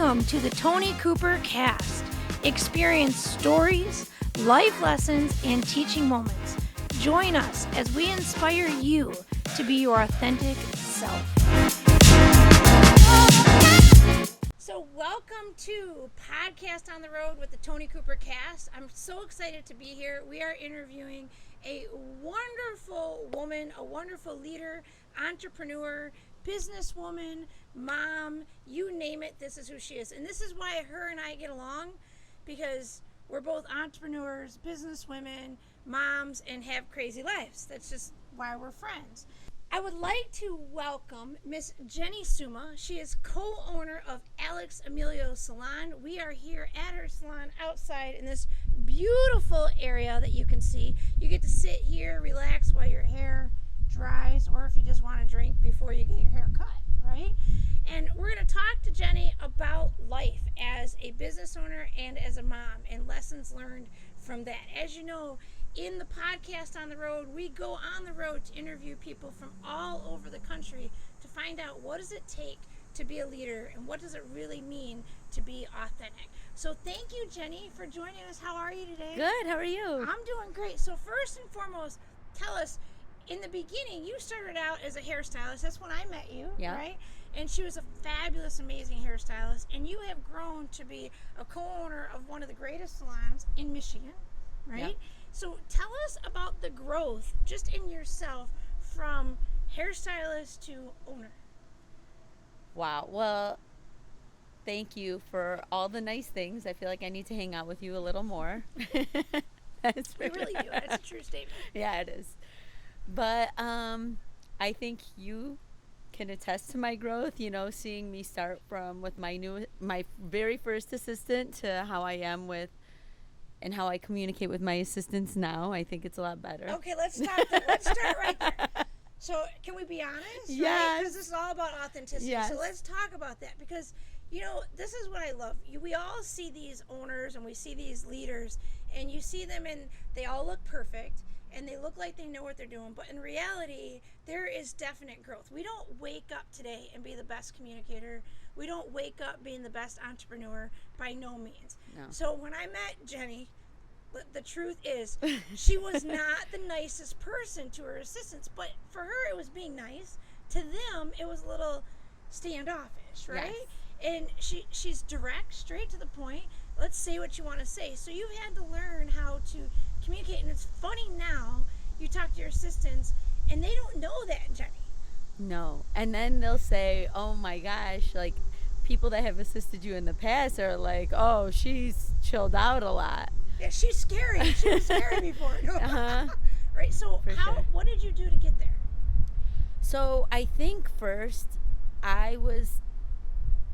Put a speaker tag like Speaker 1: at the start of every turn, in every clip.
Speaker 1: Welcome to the Toni Cooper Cast. Experience stories, life lessons, and teaching moments. Join us as we inspire you to be your authentic self. So welcome to Podcast on the Road with the Toni Cooper Cast. I'm so excited to be here. We are interviewing a wonderful woman, a wonderful leader, entrepreneur, businesswoman, mom, you name it, this is who she is. And this is why her and I get along, because we're both entrepreneurs, businesswomen, moms, and have crazy lives. That's just why we're friends. I would like to welcome Miss Jenny Summa. She is co-owner of A&e Salon. We are here at her salon outside in this beautiful area that you can see. You get to sit here, relax while your hair dries, or if you just want to drink before you get your hair cut, right? And we're going to talk to Jenny about life as a business owner and as a mom and lessons learned from that. As you know, in the Podcast on the Road, we go on the road to interview people from all over the country to find out what does it take to be a leader and what does it really mean to be authentic. So thank you, Jenny, for joining us. How are you today?
Speaker 2: Good. How are you?
Speaker 1: I'm doing great. So first and foremost, tell us, in the beginning, you started out as a hairstylist. That's when I met you, right? And she was a fabulous, amazing hairstylist. And you have grown to be a co-owner of one of the greatest salons in Michigan, right? Yep. So tell us about the growth just in yourself from hairstylist to owner.
Speaker 2: Wow. Well, thank you for all the nice things. I feel like I need to hang out with you a little more. That's
Speaker 1: we really do. That's a true statement.
Speaker 2: Yeah, it is. But I think you can attest to my growth, you know, seeing me start from with my very first assistant to how I am with and how I communicate with my assistants now. I think it's a lot better.
Speaker 1: Okay, let's start right there. So can we be honest?
Speaker 2: Yes.
Speaker 1: Because this is all about authenticity.
Speaker 2: Yes.
Speaker 1: So let's talk about that, because, you know, this is what I love. We all see these owners and we see these leaders, and you see them and they all look perfect and they look like they know what they're doing. But in reality, there is definite growth. We don't wake up today and be the best communicator. We don't wake up being the best entrepreneur, by no means.
Speaker 2: No.
Speaker 1: So when I met Jenny, the truth is, she was not the nicest person to her assistants, but for her it was being nice. To them, it was a little standoffish, right? Yes. And she's direct, straight to the point. Let's say what you want to say. So you had to learn how to communicate, and it's funny now, you talk to your assistants, and they don't know that, Jenny.
Speaker 2: No. And then they'll say, oh my gosh, like people that have assisted you in the past are like, oh, she's chilled out a lot.
Speaker 1: Yeah, she's scary. She was scary before.
Speaker 2: Uh-huh.
Speaker 1: Right, so what did you do to get there?
Speaker 2: So I think first I was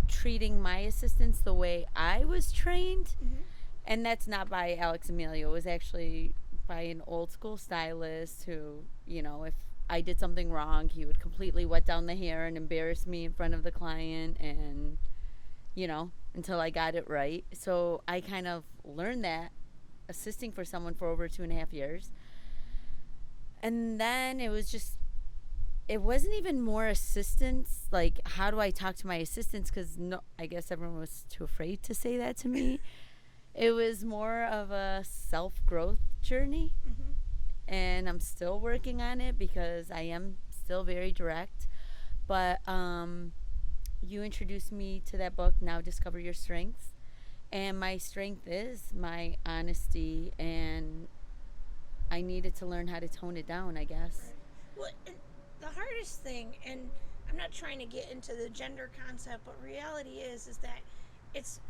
Speaker 2: treating my assistants the way I was trained. Mm-hmm. And that's not by Alex Emilio. It was actually by an old school stylist who, you know, if I did something wrong, he would completely wet down the hair and embarrass me in front of the client, and, you know, until I got it right. So I kind of learned that assisting for someone for over 2.5 years. And then it wasn't even more assistance, like how do I talk to my assistants, because I guess everyone was too afraid to say that to me. It was more of a self-growth journey. Mm-hmm. And I'm still working on it because I am still very direct. But you introduced me to that book, Now Discover Your Strengths. And my strength is my honesty, and I needed to learn how to tone it down, I guess.
Speaker 1: Right. Well, and the hardest thing, and I'm not trying to get into the gender concept, but reality is that it's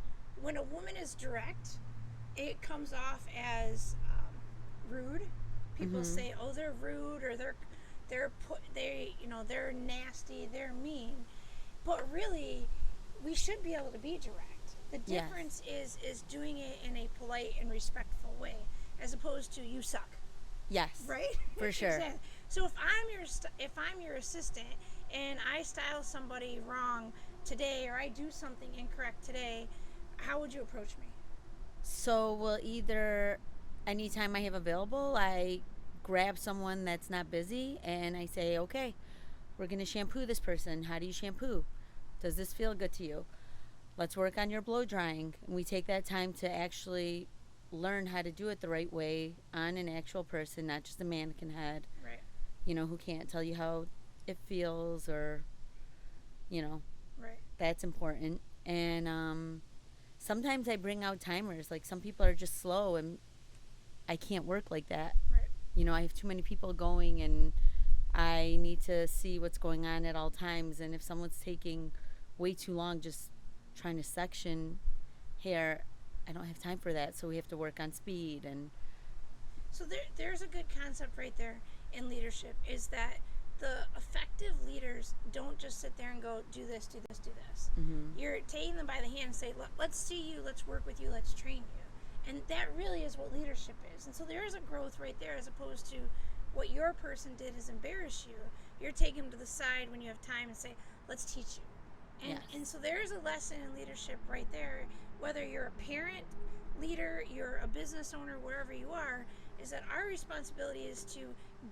Speaker 1: when a woman is direct, it comes off as rude. People mm-hmm. say, "Oh, they're rude," or they're nasty, they're mean. But really, we should be able to be direct. The difference is doing it in a polite and respectful way, as opposed to "you suck."
Speaker 2: Yes,
Speaker 1: right.
Speaker 2: For sure.
Speaker 1: Exactly. So if I'm your assistant and I style somebody wrong today, or I do something incorrect today, how would you approach me?
Speaker 2: So, well, either anytime I have available, I grab someone that's not busy and I say, okay, we're going to shampoo this person. How do you shampoo? Does this feel good to you? let's work on your blow drying. And we take that time to actually learn how to do it the right way on an actual person, not just a mannequin head,
Speaker 1: Right.
Speaker 2: who can't tell you how it feels, or,
Speaker 1: Right.
Speaker 2: that's important. And sometimes I bring out timers. Like, some people are just slow, and I can't work like that.
Speaker 1: Right.
Speaker 2: I have too many people going, and I need to see what's going on at all times. And if someone's taking way too long just trying to section hair, I don't have time for that. So we have to work on speed. And
Speaker 1: So there's a good concept right there in leadership, is that the effective leaders don't just sit there and go, do this, do this, do this.
Speaker 2: mm-hmm.
Speaker 1: You're taking them by the hand and say, let's see you, let's work with you, let's train you. And that really is what leadership is. And so there is a growth right there, as opposed to what your person did is embarrass you. You're taking them to the side when you have time and say, let's teach you. And,
Speaker 2: Yes.
Speaker 1: and so there's a lesson in leadership right there, whether you're a parent, leader, you're a business owner, wherever you are, is that our responsibility is to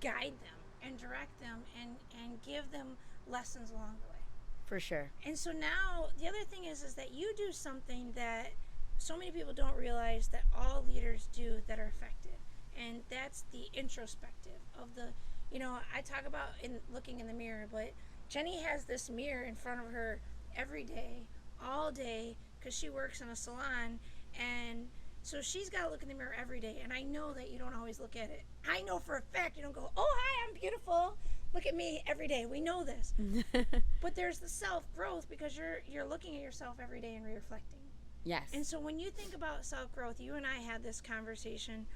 Speaker 1: guide them and direct them and give them lessons along the way.
Speaker 2: For sure.
Speaker 1: And so now the other thing is that you do something that so many people don't realize that all leaders do that are effective. And that's the introspective of the, I talk about looking in the mirror, but Jenny has this mirror in front of her every day, all day, because she works in a salon. And so she's got to look in the mirror every day. And I know that you don't always look at it. I know for a fact you don't go, oh, hi, I'm beautiful. Look at me every day. We know this. But there's the self-growth, because you're looking at yourself every day and reflecting.
Speaker 2: Yes.
Speaker 1: And so when you think about self-growth, you and I had this conversation,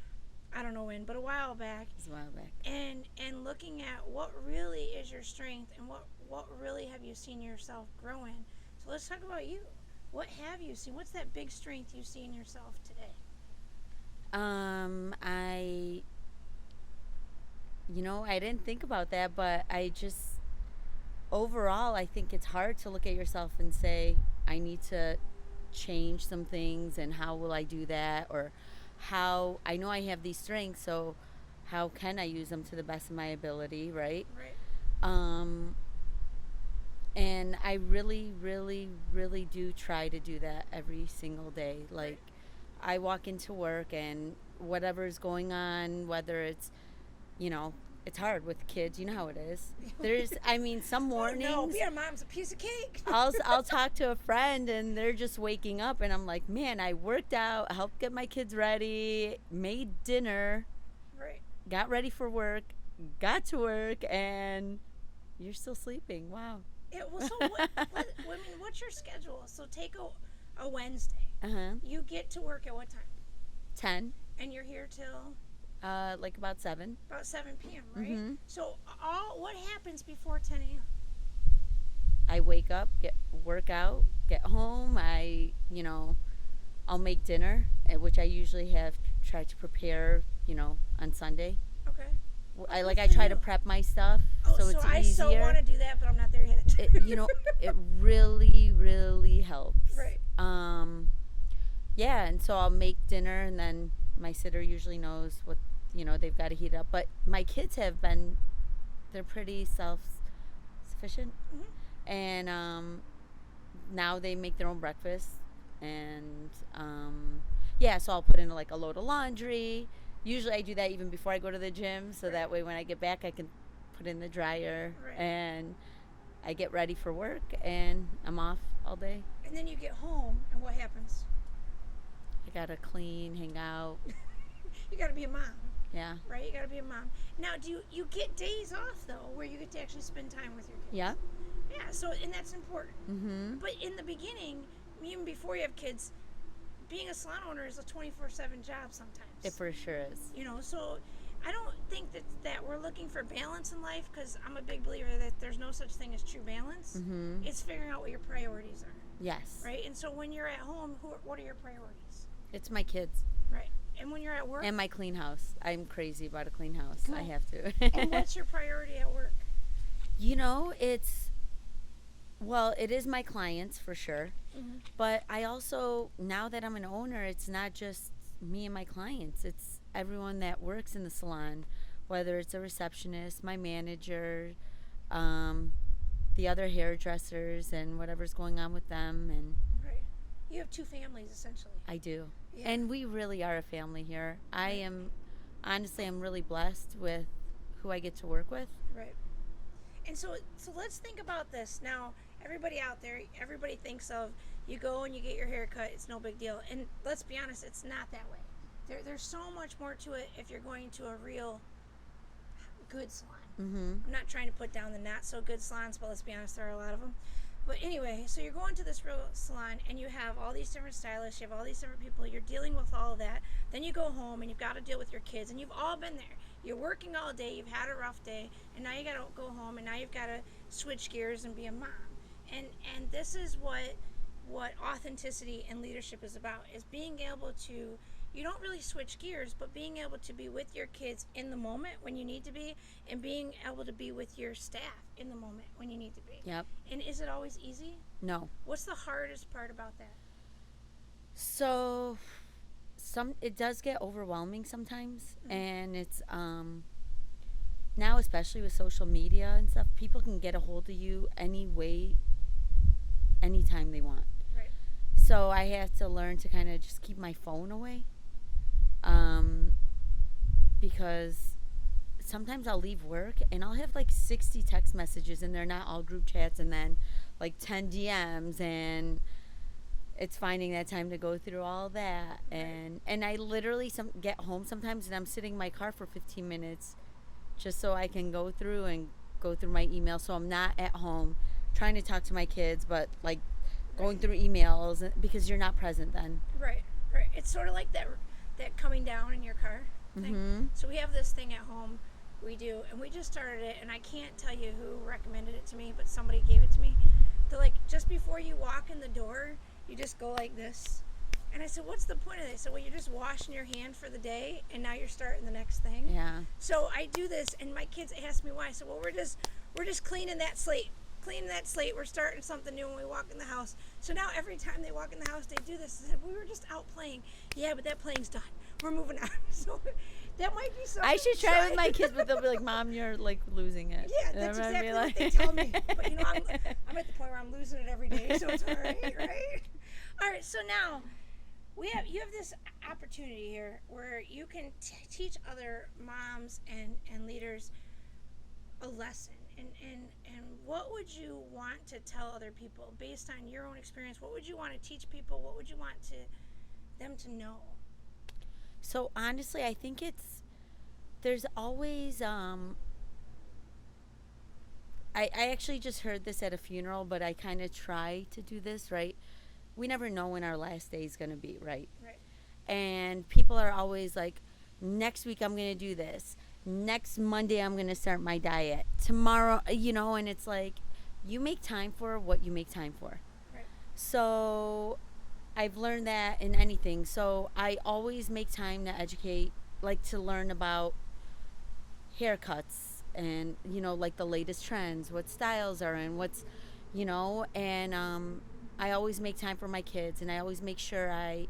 Speaker 1: I don't know when, but a while back.
Speaker 2: It's a while back.
Speaker 1: And looking at what really is your strength and what really have you seen yourself grow in. So let's talk about you. What have you seen? What's that big strength you see in yourself today?
Speaker 2: I didn't think about that, but overall, I think it's hard to look at yourself and say, I need to change some things, and how will I do that? Or how, I know I have these strengths, so how can I use them to the best of my ability, right?
Speaker 1: Right.
Speaker 2: And I really, really, really do try to do that every single day. Like, I walk into work, and whatever's going on, whether it's, it's hard with kids. You know how it is. Some mornings.
Speaker 1: Oh, no, being a mom's a piece of cake.
Speaker 2: I'll talk to a friend, and they're just waking up, and I'm like, man, I worked out, helped get my kids ready, made dinner,
Speaker 1: Right.
Speaker 2: got ready for work, got to work, and you're still sleeping. Wow.
Speaker 1: So what's your schedule? So take a Wednesday. You get to work at what time?
Speaker 2: 10.
Speaker 1: And you're here till?
Speaker 2: Like about 7.
Speaker 1: About 7 p.m., right?
Speaker 2: Mm-hmm.
Speaker 1: So what happens before 10 a.m.?
Speaker 2: I wake up, work out, get home. I'll make dinner, which I usually have tried to prepare, on Sunday.
Speaker 1: Okay.
Speaker 2: I try to prep my stuff, so it's
Speaker 1: I
Speaker 2: easier.
Speaker 1: so want to do that, but I'm not there yet.
Speaker 2: It really, really helps.
Speaker 1: Right.
Speaker 2: Yeah, and so I'll make dinner, and then my sitter usually knows what, they've got to heat up. But my kids they're pretty self-sufficient.
Speaker 1: Mm-hmm.
Speaker 2: And now they make their own breakfast. And, so I'll put in like a load of laundry. Usually I do that even before I go to the gym, so that way when I get back I can put in the dryer.
Speaker 1: Right.
Speaker 2: And I get ready for work, and I'm off all day.
Speaker 1: And then you get home, and what happens?
Speaker 2: I gotta clean, hang out.
Speaker 1: You got to be a mom.
Speaker 2: Yeah.
Speaker 1: Right? You got to be a mom. Now, do you get days off, though, where you get to actually spend time with your kids?
Speaker 2: Yeah.
Speaker 1: Yeah, and that's important.
Speaker 2: Mm-hmm.
Speaker 1: But in the beginning, even before you have kids, being a salon owner is a 24/7 job sometimes.
Speaker 2: It for sure is.
Speaker 1: So I don't think that we're looking for balance in life, because I'm a big believer that there's no such thing as true balance.
Speaker 2: Mm-hmm.
Speaker 1: It's figuring out what your priorities are.
Speaker 2: Yes.
Speaker 1: Right? And so when you're at home, what are your priorities?
Speaker 2: It's my kids.
Speaker 1: Right. And when you're at work?
Speaker 2: And my clean house. I'm crazy about a clean house.
Speaker 1: Cool.
Speaker 2: I have to.
Speaker 1: And what's your priority at work?
Speaker 2: It is my clients for sure.
Speaker 1: Mm-hmm.
Speaker 2: But I also, now that I'm an owner, it's not just me and my clients. It's everyone that works in the salon, whether it's a receptionist, my manager, the other hairdressers, and whatever's going on with them. And
Speaker 1: Right. You have two families, essentially.
Speaker 2: I do.
Speaker 1: Yeah.
Speaker 2: And we really are a family here. I am, honestly, I'm really blessed with who I get to work with.
Speaker 1: Right. And so let's think about this. Now, everybody out there, everybody thinks of you go and you get your hair cut, it's no big deal. And let's be honest, it's not that way. There's so much more to it if you're going to a real good salon.
Speaker 2: Mm-hmm.
Speaker 1: I'm not trying to put down the not so good salons, but let's be honest, there are a lot of them. But anyway, so you're going to this real salon and you have all these different stylists, you have all these different people, you're dealing with all of that. Then you go home and you've got to deal with your kids, and you've all been there. You're working all day, you've had a rough day, and now you got to go home, and now you've got to switch gears and be a mom. And this is what authenticity and leadership is about, is being able to, you don't really switch gears, but being able to be with your kids in the moment when you need to be, and being able to be with your staff in the moment when you need to be.
Speaker 2: Yep.
Speaker 1: And is it always easy?
Speaker 2: No.
Speaker 1: What's the hardest part about that?
Speaker 2: So, it does get overwhelming sometimes, and it's now, especially with social media and stuff, people can get a hold of you anytime they want.
Speaker 1: Right.
Speaker 2: So I have to learn to kind of just keep my phone away, because sometimes I'll leave work and I'll have like 60 text messages, and they're not all group chats, and then like 10 DMs, and it's finding that time to go through all that. And I literally get home sometimes and I'm sitting in my car for 15 minutes just so I can go through my email, so I'm not at home trying to talk to my kids, but like going through emails, because you're not present then.
Speaker 1: Right. It's sort of like that coming down in your car thing.
Speaker 2: Mm-hmm.
Speaker 1: So we have this thing at home we do, and we just started it, and I can't tell you who recommended it to me, but somebody gave it to me. They're like, just before you walk in the door, you just go like this. And I said, what's the point of this? So, well, you're just washing your hand for the day, and now you're starting the next thing.
Speaker 2: Yeah.
Speaker 1: So I do this, and my kids ask me why. I said, well, we're just cleaning that slate. We're starting something new when we walk in the house. So now every time they walk in the house, they do this. I said, we were just out playing. Yeah, but that playing's done. We're moving on. So that might be something.
Speaker 2: I should try with my kids, but they'll be like, Mom, you're like losing it.
Speaker 1: Yeah,
Speaker 2: And
Speaker 1: that's
Speaker 2: I'm gonna be
Speaker 1: exactly what
Speaker 2: like-
Speaker 1: they tell me. But you know, I'm at the point where I'm losing it every day, so it's all right, right? All right, so now you have this opportunity here where you can teach other moms and leaders a lesson. And what would you want to tell other people based on your own experience? What would you want to teach people? What would you want them to know?
Speaker 2: So honestly, I think there's always, I actually just heard this at a funeral, but I kind of try to do this, right? We never know when our last day is going to be, right?
Speaker 1: Right.
Speaker 2: And people are always like, next week I'm going to do this. Next Monday I'm going to start my diet. Tomorrow, and it's like, you make time for what you make time for.
Speaker 1: Right.
Speaker 2: So I've learned that in anything. So I always make time to educate, like to learn about haircuts and, like the latest trends, what styles are in, what's, and I always make time for my kids, and I always make sure I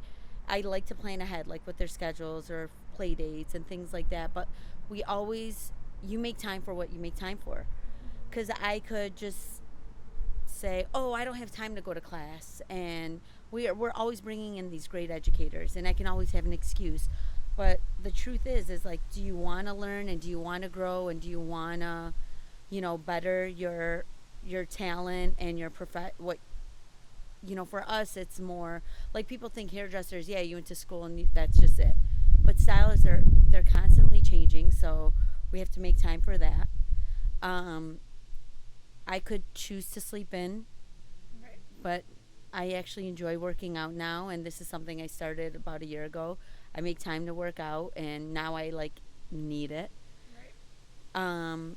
Speaker 2: like to plan ahead, like with their schedules or play dates and things like that. But you make time for what you make time for. Because I could just say, oh, I don't have time to go to class, and we're always bringing in these great educators, and I can always have an excuse. But the truth is like, do you want to learn, and do you want to grow, and do you want to, better your talent and your for us, it's more like, people think hairdressers, yeah, you went to school and that's just it. But stylists they're constantly changing, so we have to make time for that. I could choose to sleep in,
Speaker 1: Right.
Speaker 2: but I actually enjoy working out now, and this is something I started about a year ago. I make time to work out, and now I need it.
Speaker 1: Right.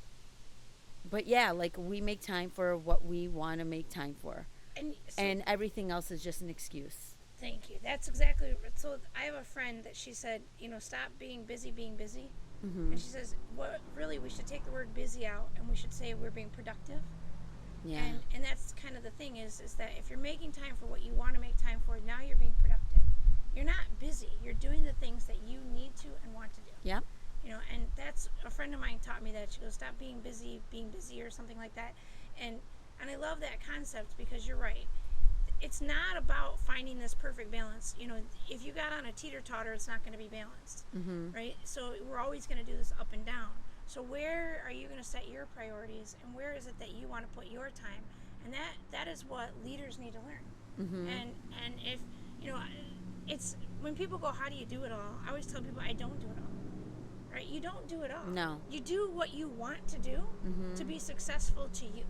Speaker 2: But yeah, we make time for what we want to make time for, and everything else is just an excuse.
Speaker 1: Thank you. That's exactly. So I have a friend that she said, stop being busy,
Speaker 2: Mm-hmm.
Speaker 1: and she says, what really, we should take the word busy out, and we should say we're being productive.
Speaker 2: Yeah.
Speaker 1: And that's kind of the thing is that if you're making time for what you want to make time for, now you're being productive. You're not busy. You're doing the things that you need to and want to do.
Speaker 2: Yep.
Speaker 1: And that's, a friend of mine taught me that. She goes, stop being busy, or something like that. And I love that concept, because you're right. it's not about finding this perfect balance. You know, if you got on a teeter-totter, it's not going to be balanced, right? So we're always going to do this up and down. So where are you going to set your priorities, and where is it that you want to put your time? And that is what leaders need to learn. And if, you know, it's when people go, how do you do it all? I always tell people, I don't do it all. Right? You don't do it all.
Speaker 2: No.
Speaker 1: You do what you want to do to be successful to you.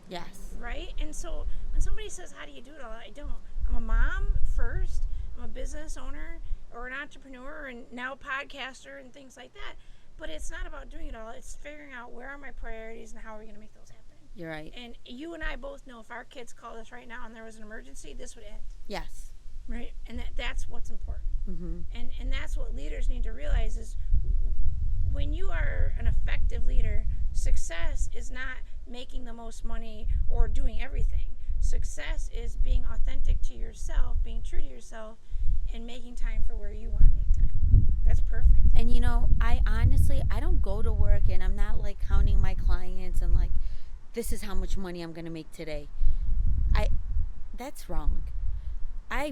Speaker 2: Yes.
Speaker 1: Right? And so when somebody says, how do you do it all? I don't. I'm a mom first. I'm a business owner or an entrepreneur and now a podcaster and things like that. But it's not about doing it all. It's figuring out where are my priorities and how are we going to make those happen.
Speaker 2: You're right.
Speaker 1: And you and I both know if our kids called us right now and there was an emergency, this would end.
Speaker 2: Yes.
Speaker 1: Right? And that's what's important. And that's what leaders need to realize is when you are an effective leader, success is not making the most money or doing everything. Success is being authentic to yourself, being true to yourself, and making time for where you want to make time. That's perfect.
Speaker 2: And you know, I honestly, I don't go to work and I'm not like counting my clients and like, this is how much money I'm going to make today. That's wrong. I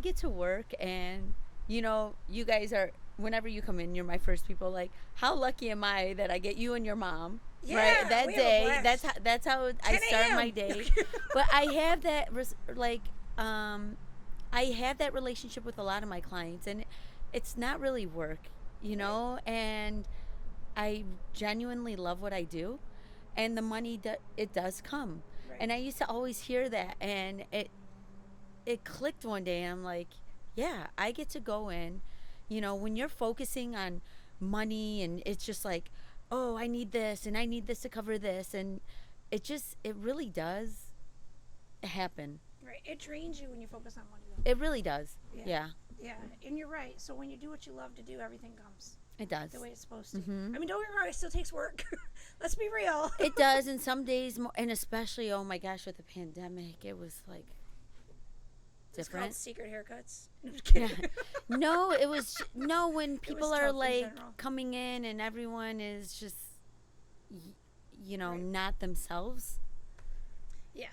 Speaker 2: get to work and, you know, you guys are, whenever you come in, you're my first people. Like, how lucky am I that I get you and your mom, right? That day, that's how I start my day. But I have that, I have that relationship with a lot of my clients, and it's not really work, you know. And I genuinely love what I do, and the money it does come. Right. And I used to always hear that, and it clicked one day, and I'm like, yeah, I get to go in. You know, when you're focusing on money and it's just like, oh, I need this and I need this to cover this, and it really does happen.
Speaker 1: Right. It drains you when you focus on money, though.
Speaker 2: It really does. Yeah.
Speaker 1: And you're right. So when you do what you love to do, everything comes.
Speaker 2: It does.
Speaker 1: The way it's supposed to. I mean, don't get me wrong, it still takes work. Let's be real.
Speaker 2: It does, and some days more, and especially, oh my gosh, with the pandemic, it was like different.
Speaker 1: It's called secret haircuts. No, I'm kidding.
Speaker 2: Yeah. No, when people are like coming in and everyone is just, you know, not themselves.
Speaker 1: Yeah.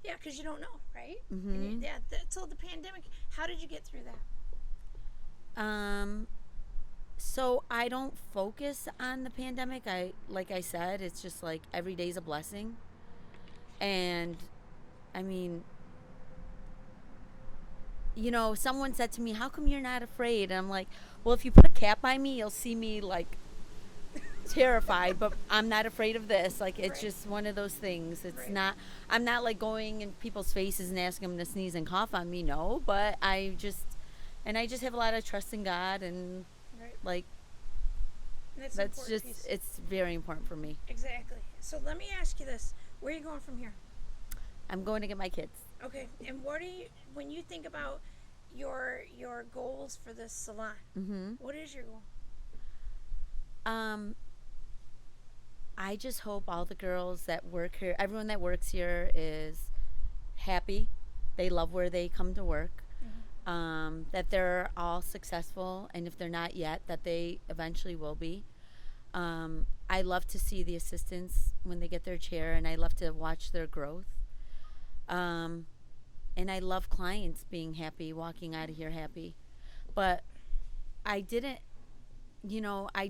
Speaker 1: Yeah, because you don't know, right? And so the pandemic, how did you get through that?
Speaker 2: So I don't focus on the pandemic. Like I said, it's just like every day's a blessing. And I mean, you know, someone said to me, how come you're not afraid? And I'm like, well, if you put a cap on me, you'll see me like terrified, but I'm not afraid of this. Like, it's just one of those things. It's not, I'm not like going in people's faces and asking them to sneeze and cough on me. No, but I just have a lot of trust in God, and like, that's just piece. It's very important for me.
Speaker 1: Exactly. So let me ask you this. Where are you going from here?
Speaker 2: I'm going to get my kids.
Speaker 1: Okay. And what do you, when you think about your goals for this salon, what is your goal?
Speaker 2: I just hope all the girls that work here, everyone that works here, is happy. They love where they come to work. That they're all successful, and if they're not yet, that they eventually will be. I love to see the assistants when they get their chair, and I love to watch their growth. And I love clients being happy, walking out of here happy. But I didn't, I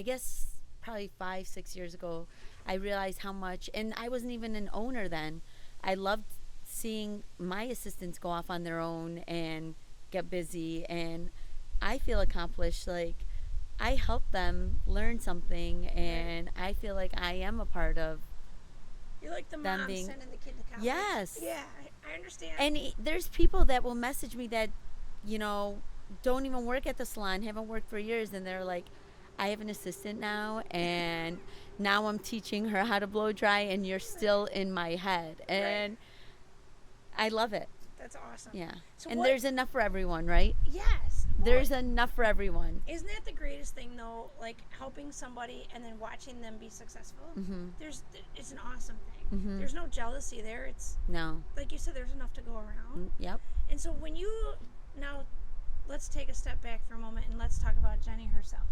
Speaker 2: guess probably 5-6 years ago, I realized how much, and I wasn't even an owner then. I loved seeing my assistants go off on their own and get busy, and I feel accomplished. Like, I help them learn something, and I feel like I am a part of.
Speaker 1: You're like the mom sending the kid to college.
Speaker 2: Yes.
Speaker 1: Yeah, I understand.
Speaker 2: And there's people that will message me that, don't even work at the salon, haven't worked for years, and they're like, I have an assistant now, and now I'm teaching her how to blow dry, and you're still in my head. And I love it.
Speaker 1: That's awesome.
Speaker 2: Yeah. So and there's enough for everyone, right?
Speaker 1: Yes.
Speaker 2: There's enough for everyone.
Speaker 1: Isn't that the greatest thing, though? Like, helping somebody and then watching them be successful? It's an awesome thing. There's no jealousy there. It's
Speaker 2: no.
Speaker 1: Like you said, there's enough to go around.
Speaker 2: Yep.
Speaker 1: And so now let's take a step back for a moment and let's talk about Jenny herself.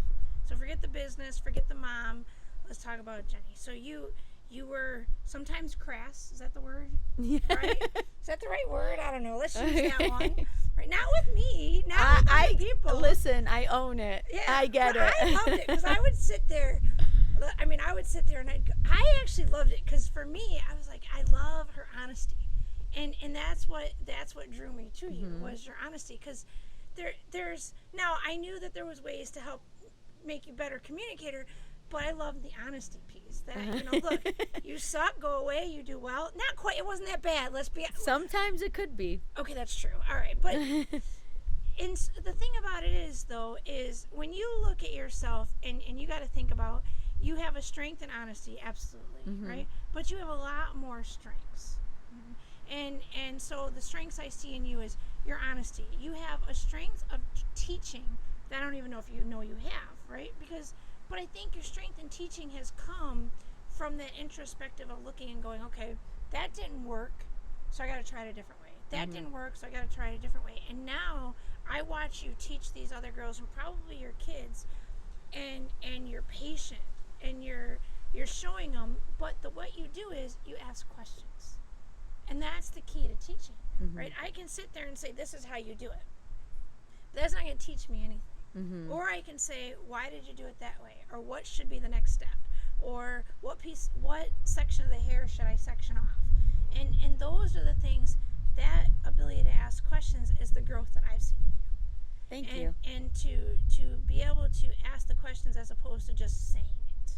Speaker 1: So forget the business, forget the mom. Let's talk about Jenny. So you you were sometimes crass. Is that the word?
Speaker 2: Yeah.
Speaker 1: Right? Is that the right word? I don't know. Let's use that one. Right? Not with me. Not with other people.
Speaker 2: Listen, I own it.
Speaker 1: Yeah,
Speaker 2: I get it.
Speaker 1: I loved it because I would sit there. I mean, I would sit there and I actually loved it because for me, I was like, I love her honesty, and that's what drew me to you was your honesty. Because there's now I knew that there was ways to help make you a better communicator, but I love the honesty piece. That look, you suck, go away, you do well. Not quite. It wasn't that bad. Let's be.
Speaker 2: Sometimes it could be.
Speaker 1: Okay, that's true. All right, but. And the thing about it is, though, is when you look at yourself and you got to think about, you have a strength and honesty, absolutely, right? But you have a lot more strengths. And so the strengths I see in you is your honesty. You have a strength of teaching that I don't even know if you know you have, right? But I think your strength in teaching has come from that introspective of looking and going, okay, that didn't work, so I got to try it a different way. That didn't work, so I got to try it a different way. And now I watch you teach these other girls and probably your kids, and you're patient and you're showing them. But what you do is you ask questions, and that's the key to teaching, right? I can sit there and say, "This is how you do it," but that's not going to teach me anything. Or I can say, "Why did you do it that way?" Or what should be the next step? Or what section of the hair should I section off? And those are the things. That ability to ask questions is the growth that I've seen in you.
Speaker 2: Thank you.
Speaker 1: And to be able to ask the questions as opposed to just saying it.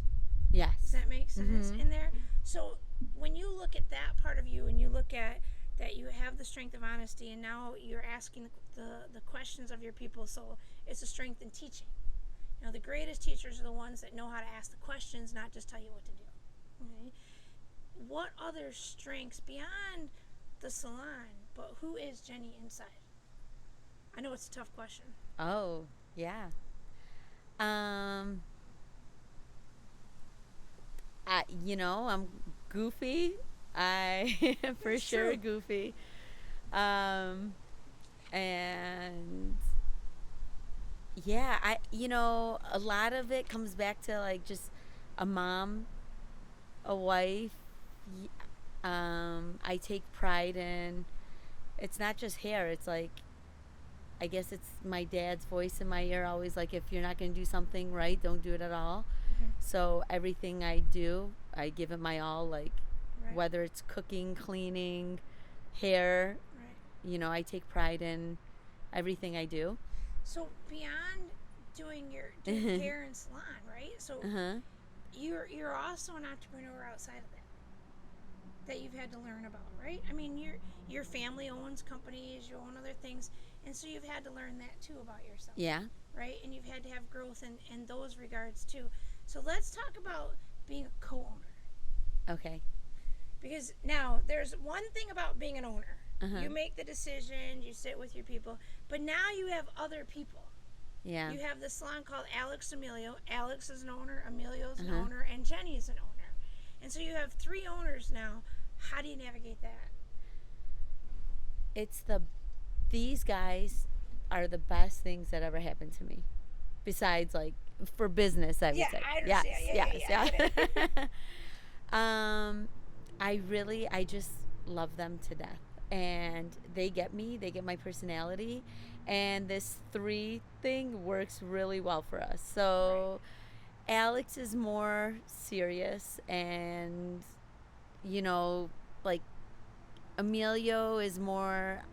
Speaker 2: Yes.
Speaker 1: Does that make sense in there? So when you look at that part of you and you look at that you have the strength of honesty and now you're asking the questions of your people, so it's a strength in teaching. The greatest teachers are the ones that know how to ask the questions, not just tell you what to do. Okay? What other strengths beyond the salon, but who is Jenny inside? I know it's a tough question.
Speaker 2: Oh, yeah. I'm goofy. I am for sure goofy. And yeah, a lot of it comes back to like just a mom, a wife. I take pride in, it's not just hair, it's like, I guess it's my dad's voice in my ear always like, if you're not going to do something right, don't do it at all. So everything I do, I give it my all, like whether it's cooking, cleaning, hair, I take pride in everything I do.
Speaker 1: So beyond doing hair and salon, right? So you're also an entrepreneur outside of that you've had to learn about, right? I mean, your family owns companies, you own other things, and so you've had to learn that too about yourself.
Speaker 2: Yeah.
Speaker 1: Right? And you've had to have growth in those regards too. So let's talk about being a co-owner.
Speaker 2: Okay.
Speaker 1: Because now there's one thing about being an owner. You make the decisions, you sit with your people, but now you have other people.
Speaker 2: Yeah.
Speaker 1: You have the salon called Alex Emilio. Alex is an owner, Emilio's an owner, and Jenny is an owner. And so you have 3 owners now. How do you navigate that?
Speaker 2: These guys are the best things that ever happened to me. Besides, like, for business, I would say.
Speaker 1: I understand.
Speaker 2: Yeah. I just love them to death. And they get me, they get my personality. And this 3 thing works really well for us. So Alex is more serious and, like, Emilio is more,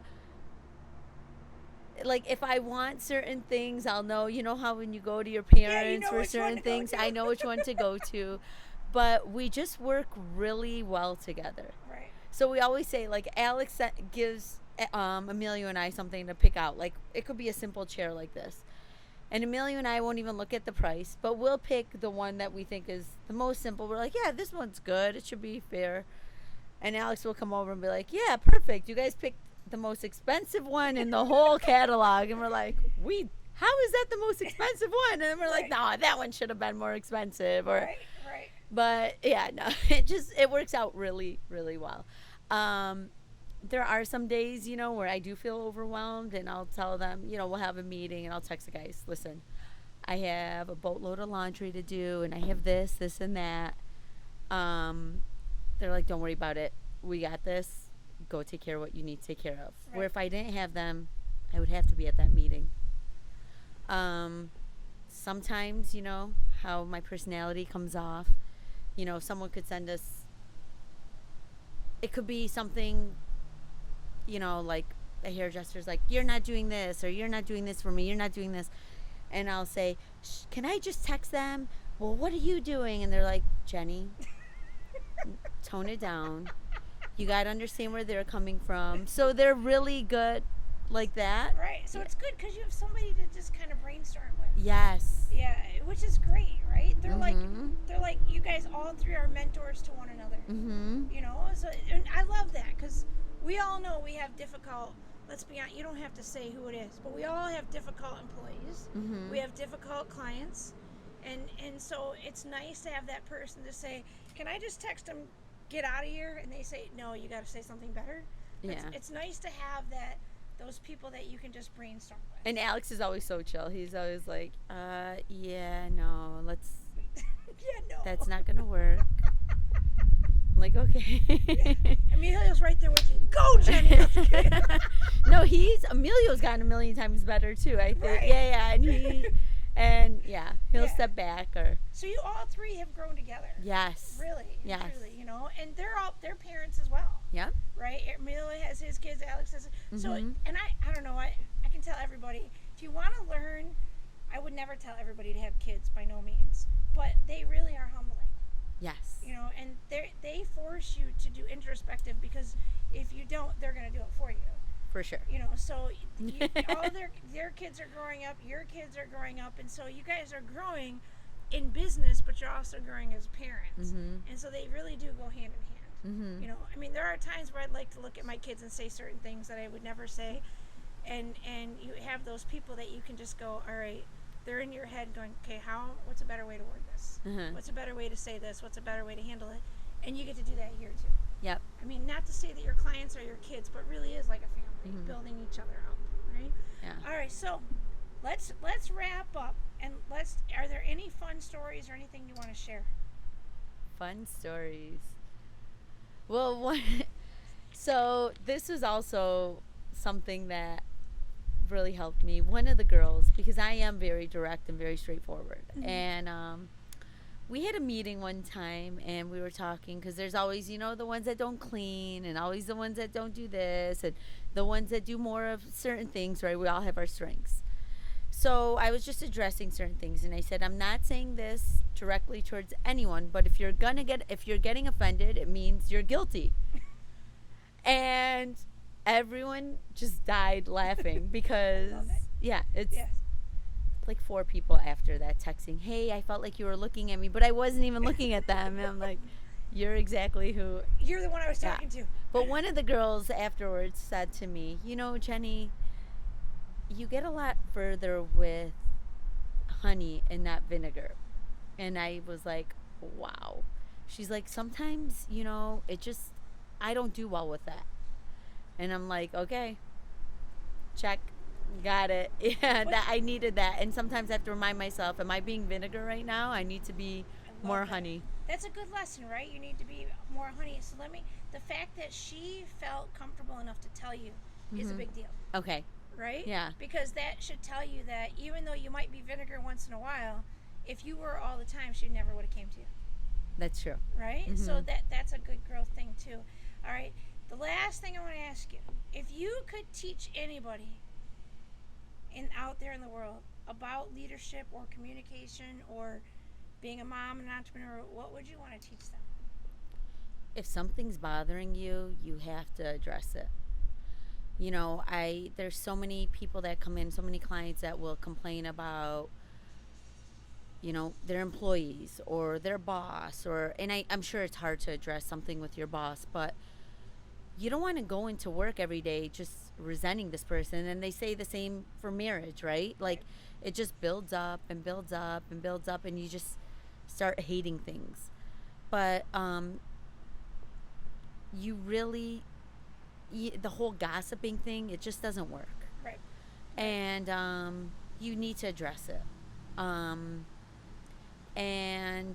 Speaker 2: like, if I want certain things, I'll know. You know how when you go to your parents for certain things, I know which one to go to. But we just work really well together.
Speaker 1: Right.
Speaker 2: So we always say, like, Alex gives Emilio and I something to pick out. Like, it could be a simple chair like this. And Emilio and I won't even look at the price, but we'll pick the one that we think is the most simple. We're like, yeah, this one's good. It should be fair. And Alex will come over and be like, yeah, perfect. You guys picked the most expensive one in the whole catalog. And we're like, how is that the most expensive one? And we're like, no, that one should have been more expensive. Or,
Speaker 1: right.
Speaker 2: But yeah, no, it works out really, really well. There are some days, where I do feel overwhelmed, and I'll tell them, we'll have a meeting, and I'll text the guys, listen, I have a boatload of laundry to do, and I have this, and that. They're like, don't worry about it. We got this. Go take care of what you need to take care of.
Speaker 1: Right.
Speaker 2: Where if I didn't have them, I would have to be at that meeting. Sometimes, how my personality comes off. Someone could send us, it could be something, like a hairdresser's like, you're not doing this, or you're not doing this for me, you're not doing this. And I'll say, can I just text them? Well, what are you doing? And they're like, Jenny, tone it down. You got to understand where they're coming from. So they're really good like that.
Speaker 1: Right. So it's good because you have somebody to just kind of brainstorm with.
Speaker 2: Yes.
Speaker 1: Yeah, which is great, right? They're
Speaker 2: Mm-hmm.
Speaker 1: like you guys all three are mentors to one another.
Speaker 2: Mm-hmm.
Speaker 1: So and I love that because we all know we have difficult. Let's be honest. You don't have to say who it is, but we all have difficult employees.
Speaker 2: Mm-hmm.
Speaker 1: We have difficult clients, and so it's nice to have that person to say, "Can I just text them, get out of here?" And they say, "No, you got to say something better."
Speaker 2: Yeah.
Speaker 1: It's nice to have those people that you can just brainstorm with.
Speaker 2: And Alex is always so chill. He's always like, yeah, no, let's.
Speaker 1: Yeah, no.
Speaker 2: That's not gonna work. I'm like, okay.
Speaker 1: Emilio's right there with you. Go, Jenny.
Speaker 2: No, Emilio's gotten a million times better too. I think.
Speaker 1: Right.
Speaker 2: Yeah, he'll step back or.
Speaker 1: So you all three have grown together.
Speaker 2: Yes.
Speaker 1: Really.
Speaker 2: Yes.
Speaker 1: Truly, and they're parents as well.
Speaker 2: Yeah.
Speaker 1: Right. Emilio has his kids. Alex has. So
Speaker 2: Mm-hmm.
Speaker 1: and I don't know. I can tell everybody if you want to learn. I would never tell everybody to have kids by no means, but they really are humbling.
Speaker 2: Yes.
Speaker 1: And they force you to do introspective because if you don't, they're going to do it for you.
Speaker 2: For sure.
Speaker 1: So all their kids are growing up, your kids are growing up, and so you guys are growing in business, but you're also growing as parents.
Speaker 2: Mm-hmm.
Speaker 1: And so they really do go hand in hand.
Speaker 2: Mm-hmm.
Speaker 1: There are times where I'd like to look at my kids and say certain things that I would never say, and you have those people that you can just go, all right, they're in your head going, okay, what's a better way to word this?
Speaker 2: Mm-hmm.
Speaker 1: What's a better way to say this? What's a better way to handle it? And you get to do that here too.
Speaker 2: Yep.
Speaker 1: Not to say that your clients are your kids, but really is like a family,
Speaker 2: Mm-hmm.
Speaker 1: building each other up, right?
Speaker 2: Yeah.
Speaker 1: All right, so let's wrap up, and are there any fun stories or anything you want to share?
Speaker 2: Fun stories. Well, so this was also something that really helped me. One of the girls, because I am very direct and very straightforward,
Speaker 1: Mm-hmm.
Speaker 2: and we had a meeting one time and we were talking because there's always, the ones that don't clean and always the ones that don't do this and the ones that do more of certain things, right? We all have our strengths. So I was just addressing certain things and I said, I'm not saying this directly towards anyone, but if you're getting offended, it means you're guilty. And everyone just died laughing because it's
Speaker 1: Yes.
Speaker 2: like 4 people after that texting, hey, I felt like you were looking at me, but I wasn't even looking at them. And I'm like, you're exactly who.
Speaker 1: You're the one I was talking to.
Speaker 2: But one of the girls afterwards said to me, Jenny, you get a lot further with honey and not vinegar. And I was like, wow. She's like, sometimes, I don't do well with that. And I'm like, okay, check. Got it. Yeah, that I needed that. And sometimes I have to remind myself, am I being vinegar right now? I need to be more
Speaker 1: that.
Speaker 2: honey.
Speaker 1: That's a good lesson, right? You need to be more honey. So the fact that she felt comfortable enough to tell you is a big deal.
Speaker 2: Okay.
Speaker 1: Right?
Speaker 2: Yeah.
Speaker 1: Because that should tell you that even though you might be vinegar once in a while, if you were all the time, she never would have came to you.
Speaker 2: That's true.
Speaker 1: Right?
Speaker 2: Mm-hmm.
Speaker 1: So that's a good growth thing too. All right. The last thing I want to ask you, if you could teach anybody out there in the world about leadership or communication or being a mom and an entrepreneur, what would you want to teach them?
Speaker 2: If something's bothering you, you have to address it. There's so many people that come in, so many clients that will complain about, their employees or their boss and I'm sure it's hard to address something with your boss, but you don't want to go into work every day just resenting this person. And they say the same for marriage, right? Like it just builds up and builds up and builds up and you just start hating things. But the whole gossiping thing, it just doesn't work.
Speaker 1: Right.
Speaker 2: And you need to address it. And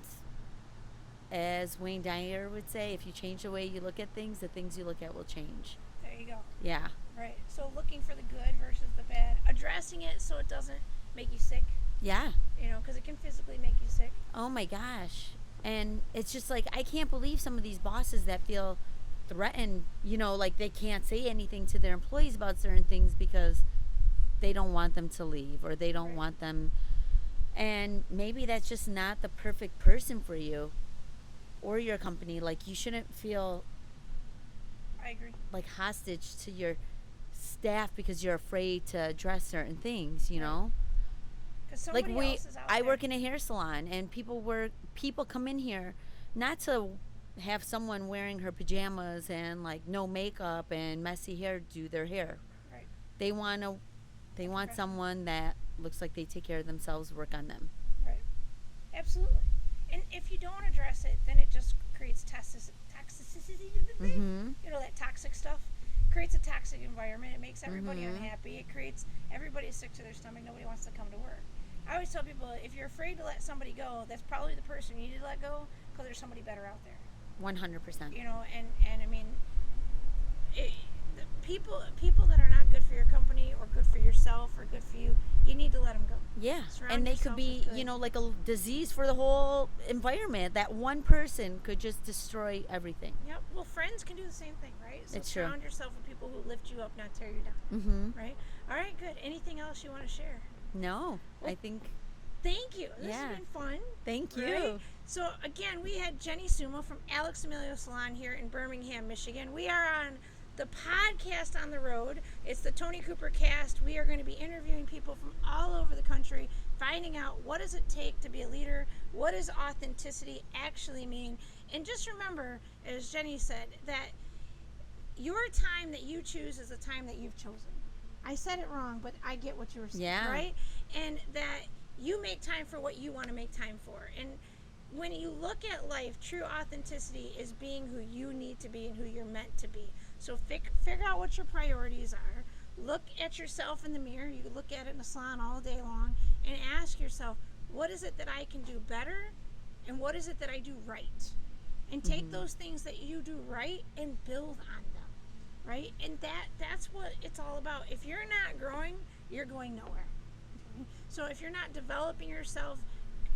Speaker 2: as Wayne Dyer would say, if you change the way you look at things, the things you look at will change.
Speaker 1: There you go.
Speaker 2: Yeah.
Speaker 1: Right. So looking for the good versus the bad, addressing it so it doesn't make you sick.
Speaker 2: Yeah.
Speaker 1: Because it can physically make you sick.
Speaker 2: Oh my gosh. And it's just like, I can't believe some of these bosses that feel threatened, like they can't say anything to their employees about certain things because they don't want them to leave, or they don't want them. And maybe that's just not the perfect person for you or your company. Like, you shouldn't feel,
Speaker 1: I agree,
Speaker 2: like hostage to your staff because you're afraid to address certain things, know?
Speaker 1: Like
Speaker 2: I work in a hair salon, and people come in here not to have someone wearing her pajamas and like no makeup and messy hair do their hair.
Speaker 1: Right.
Speaker 2: They want someone that looks like they take care of themselves, work on them.
Speaker 1: Right. Absolutely. And if you don't address it, then it just creates toxicity. That toxic stuff creates a toxic environment. It makes everybody unhappy. It creates everybody sick to their stomach. Nobody wants to come to work. I always tell people, if you're afraid to let somebody go, that's probably the person you need to let go, because there's somebody better out there.
Speaker 2: 100%.
Speaker 1: And I mean, the people that are not good for your company or good for yourself or good for you, you need to let them go.
Speaker 2: Yeah.
Speaker 1: Surround
Speaker 2: and they could be, like a disease for the whole environment. That one person could just destroy everything.
Speaker 1: Yep. Well, friends can do the same thing, right? So
Speaker 2: it's
Speaker 1: surround
Speaker 2: true.
Speaker 1: yourself with people who lift you up, not tear you down. Right? All right, good. Anything else you want to share?
Speaker 2: No,
Speaker 1: well,
Speaker 2: I think.
Speaker 1: Thank you. This has been fun.
Speaker 2: Thank you.
Speaker 1: Right? So, again, we had Jenny Summa from A&e Salon here in Birmingham, Michigan. We are on the podcast on the road. It's the Toni Cooper Cast. We are going to be interviewing people from all over the country, finding out what does it take to be a leader, what does authenticity actually mean. And just remember, as Jenny said, that your time that you choose is the time that you've chosen. I said it wrong, but I get what you were saying, right? And that you make time for what you want to make time for. And when you look at life, true authenticity is being who you need to be and who you're meant to be. So figure out what your priorities are. Look at yourself in the mirror. You can look at it in the salon all day long and ask yourself, what is it that I can do better? And what is it that I do right? And take those things that you do right and build on them. Right? And that's what it's all about. If you're not growing, you're going nowhere. Okay? So if you're not developing yourself,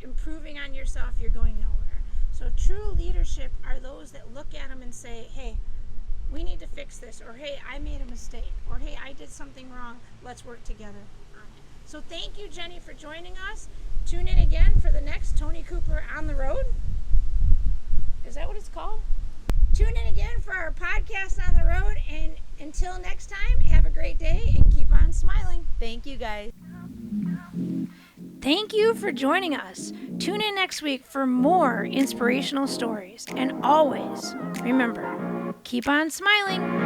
Speaker 1: improving on yourself, you're going nowhere. So true leadership are those that look at them and say, hey, we need to fix this, or hey, I made a mistake, or hey, I did something wrong. Let's work together on it. So thank you, Jenny, for joining us. Tune in again for the next Toni Cooper on the Road. Is that what it's called? Tune in again for our podcast on the road, and until next time, have a great day and keep on smiling.
Speaker 2: Thank you, guys.
Speaker 1: Thank you for joining us. Tune in next week for more inspirational stories. And always remember, keep on smiling.